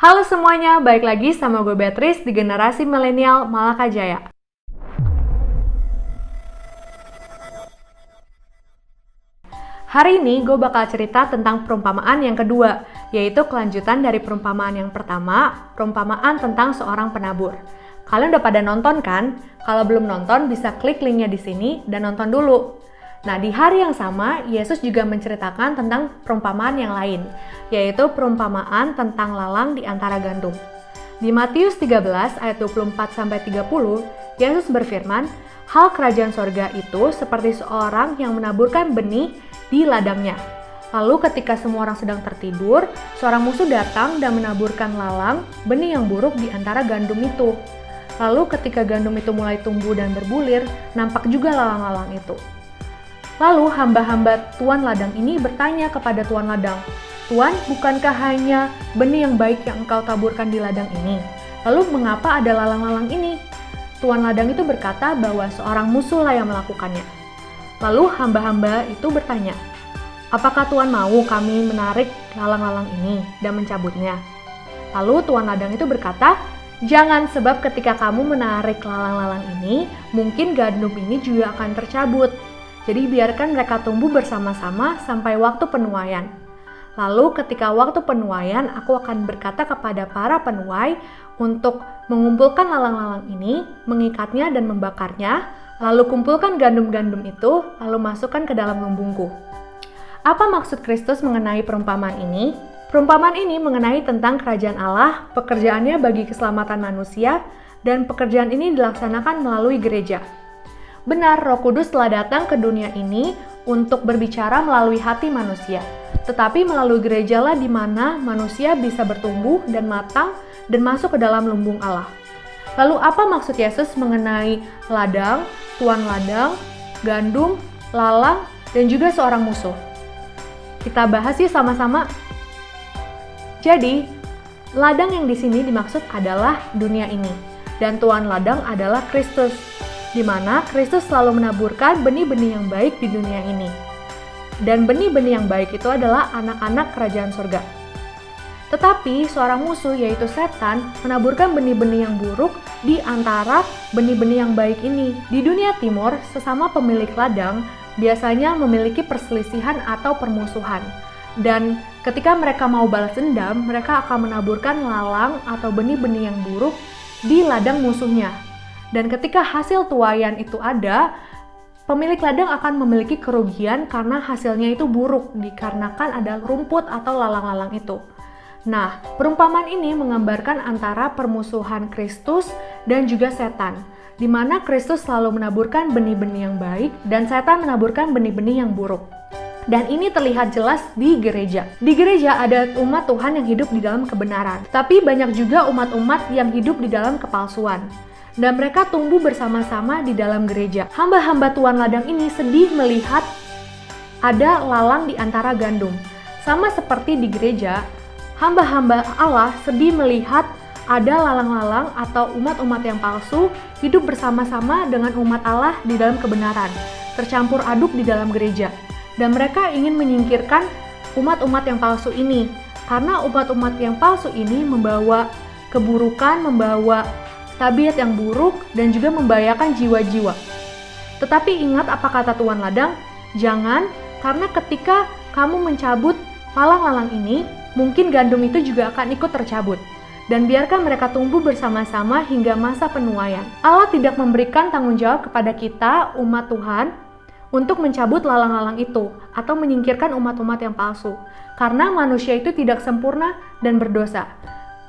Halo semuanya, balik lagi sama gue Beatrice di Generasi Milenial Malaka Jaya. Hari ini gue bakal cerita tentang perumpamaan yang kedua, yaitu kelanjutan dari perumpamaan yang pertama, perumpamaan tentang seorang penabur. Kalian udah pada nonton kan? Kalau belum nonton bisa klik linknya di sini dan nonton dulu. Nah, di hari yang sama, Yesus juga menceritakan tentang perumpamaan yang lain, yaitu perumpamaan tentang lalang di antara gandum. Di Matius 13 ayat 24-30, Yesus berfirman, "Hal kerajaan sorga itu seperti seorang yang menaburkan benih di ladangnya. Lalu ketika semua orang sedang tertidur, seorang musuh datang dan menaburkan lalang, benih yang buruk di antara gandum itu. Lalu ketika gandum itu mulai tumbuh dan berbulir, nampak juga lalang-lalang itu. Lalu hamba-hamba tuan ladang ini bertanya kepada tuan ladang, 'Tuan, bukankah hanya benih yang baik yang engkau taburkan di ladang ini? Lalu mengapa ada lalang-lalang ini?' Tuan ladang itu berkata bahwa seorang musuhlah yang melakukannya. Lalu hamba-hamba itu bertanya, 'Apakah Tuan mau kami menarik lalang-lalang ini dan mencabutnya?' Lalu tuan ladang itu berkata, 'Jangan, sebab ketika kamu menarik lalang-lalang ini, mungkin gandum ini juga akan tercabut. Jadi biarkan mereka tumbuh bersama-sama sampai waktu penuaian. Lalu ketika waktu penuaian, aku akan berkata kepada para penuai untuk mengumpulkan lalang-lalang ini, mengikatnya dan membakarnya, lalu kumpulkan gandum-gandum itu, lalu masukkan ke dalam lumbungku.'" Apa maksud Kristus mengenai perumpamaan ini? Perumpamaan ini mengenai tentang kerajaan Allah, pekerjaannya bagi keselamatan manusia, dan pekerjaan ini dilaksanakan melalui gereja. Benar, Roh Kudus telah datang ke dunia ini untuk berbicara melalui hati manusia. Tetapi melalui gerejalah di mana manusia bisa bertumbuh dan matang dan masuk ke dalam lumbung Allah. Lalu apa maksud Yesus mengenai ladang, tuan ladang, gandum, lalang, dan juga seorang musuh? Kita bahas yuk sama-sama. Jadi, ladang yang di sini dimaksud adalah dunia ini, dan tuan ladang adalah Kristus, di mana Kristus selalu menaburkan benih-benih yang baik di dunia ini. Dan benih-benih yang baik itu adalah anak-anak kerajaan surga. Tetapi seorang musuh, yaitu setan, menaburkan benih-benih yang buruk di antara benih-benih yang baik ini. Di dunia timur, sesama pemilik ladang biasanya memiliki perselisihan atau permusuhan. Dan ketika mereka mau balas dendam, mereka akan menaburkan lalang atau benih-benih yang buruk di ladang musuhnya. Dan ketika hasil tuaian itu ada, pemilik ladang akan memiliki kerugian karena hasilnya itu buruk dikarenakan ada rumput atau lalang-lalang itu. Nah, perumpamaan ini menggambarkan antara permusuhan Kristus dan juga setan, di mana Kristus selalu menaburkan benih-benih yang baik dan setan menaburkan benih-benih yang buruk. Dan ini terlihat jelas di gereja. Di gereja ada umat Tuhan yang hidup di dalam kebenaran, tapi banyak juga umat-umat yang hidup di dalam kepalsuan. Dan mereka tumbuh bersama-sama di dalam gereja. Hamba-hamba tuan ladang ini sedih melihat ada lalang di antara gandum. Sama seperti di gereja, hamba-hamba Allah sedih melihat ada lalang-lalang atau umat-umat yang palsu hidup bersama-sama dengan umat Allah di dalam kebenaran, tercampur aduk di dalam gereja. Dan mereka ingin menyingkirkan umat-umat yang palsu ini, karena umat-umat yang palsu ini membawa keburukan, membawa tabiat yang buruk, dan juga membahayakan jiwa-jiwa. Tetapi ingat apa kata tuan ladang? Jangan, karena ketika kamu mencabut lalang-lalang ini, mungkin gandum itu juga akan ikut tercabut. Dan biarkan mereka tumbuh bersama-sama hingga masa penuaian. Allah tidak memberikan tanggung jawab kepada kita, umat Tuhan, untuk mencabut lalang-lalang itu, atau menyingkirkan umat-umat yang palsu. Karena manusia itu tidak sempurna dan berdosa.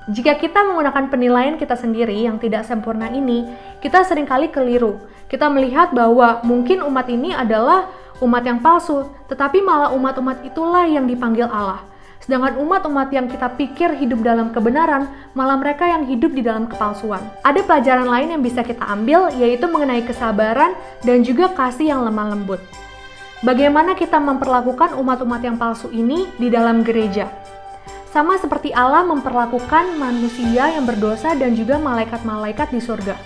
Jika kita menggunakan penilaian kita sendiri yang tidak sempurna ini, kita seringkali keliru. Kita melihat bahwa mungkin umat ini adalah umat yang palsu, tetapi malah umat-umat itulah yang dipanggil Allah. Sedangkan umat-umat yang kita pikir hidup dalam kebenaran, malah mereka yang hidup di dalam kepalsuan. Ada pelajaran lain yang bisa kita ambil, yaitu mengenai kesabaran dan juga kasih yang lemah lembut. Bagaimana kita memperlakukan umat-umat yang palsu ini di dalam gereja? Sama seperti Allah memperlakukan manusia yang berdosa dan juga malaikat-malaikat di surga.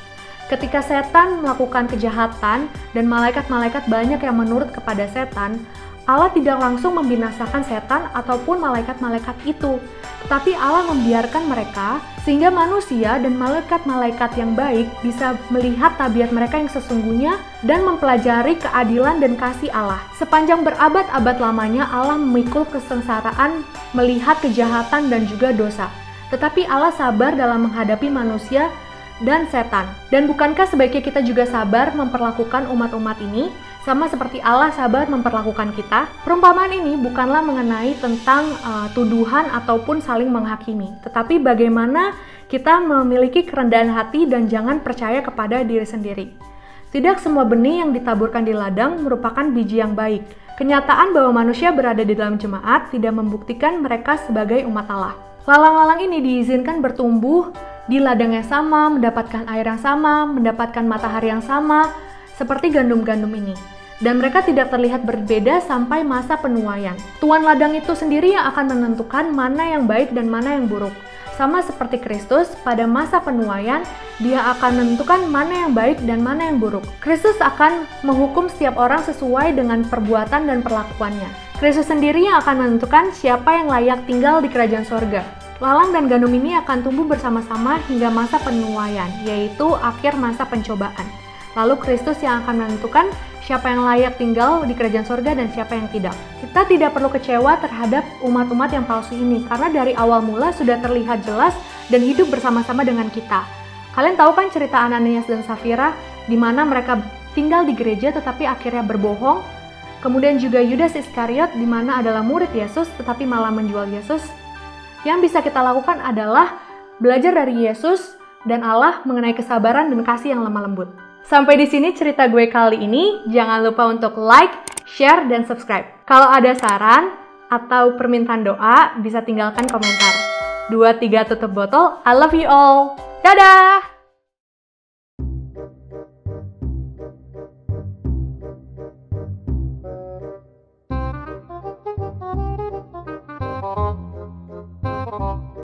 Ketika setan melakukan kejahatan dan malaikat-malaikat banyak yang menurut kepada setan, Allah tidak langsung membinasakan setan ataupun malaikat-malaikat itu, tetapi Allah membiarkan mereka sehingga manusia dan malaikat-malaikat yang baik bisa melihat tabiat mereka yang sesungguhnya dan mempelajari keadilan dan kasih Allah. Sepanjang berabad-abad lamanya Allah memikul kesengsaraan melihat kejahatan dan juga dosa. Tetapi Allah sabar dalam menghadapi manusia dan setan. Dan bukankah sebaiknya kita juga sabar memperlakukan umat-umat ini sama seperti Allah sabar memperlakukan kita? Perumpamaan ini bukanlah mengenai tentang tuduhan ataupun saling menghakimi, tetapi bagaimana kita memiliki kerendahan hati dan jangan percaya kepada diri sendiri. Tidak semua benih yang ditaburkan di ladang merupakan biji yang baik. Kenyataan bahwa manusia berada di dalam jemaat tidak membuktikan mereka sebagai umat Allah. Lalang-lalang ini diizinkan bertumbuh di ladang yang sama, mendapatkan air yang sama, mendapatkan matahari yang sama, seperti gandum-gandum ini. Dan mereka tidak terlihat berbeda sampai masa penuaian. Tuan ladang itu sendiri yang akan menentukan mana yang baik dan mana yang buruk. Sama seperti Kristus, pada masa penuaian, Dia akan menentukan mana yang baik dan mana yang buruk. Kristus akan menghukum setiap orang sesuai dengan perbuatan dan perlakuannya. Kristus sendiri yang akan menentukan siapa yang layak tinggal di kerajaan sorga. Lalang dan gandum ini akan tumbuh bersama-sama hingga masa penuaian, yaitu akhir masa pencobaan. Lalu Kristus yang akan menentukan siapa yang layak tinggal di kerajaan sorga dan siapa yang tidak. Kita tidak perlu kecewa terhadap umat-umat yang palsu ini, karena dari awal mula sudah terlihat jelas dan hidup bersama-sama dengan kita. Kalian tahu kan cerita Ananias dan Safira, di mana mereka tinggal di gereja tetapi akhirnya berbohong. Kemudian juga Yudas Iskariot, di mana adalah murid Yesus tetapi malah menjual Yesus. Yang bisa kita lakukan adalah belajar dari Yesus dan Allah mengenai kesabaran dan kasih yang lemah lembut. Sampai di sini cerita gue kali ini. Jangan lupa untuk like, share, dan subscribe. Kalau ada saran atau permintaan doa, bisa tinggalkan komentar. 2, 3 tutup botol. I love you all. Dadah!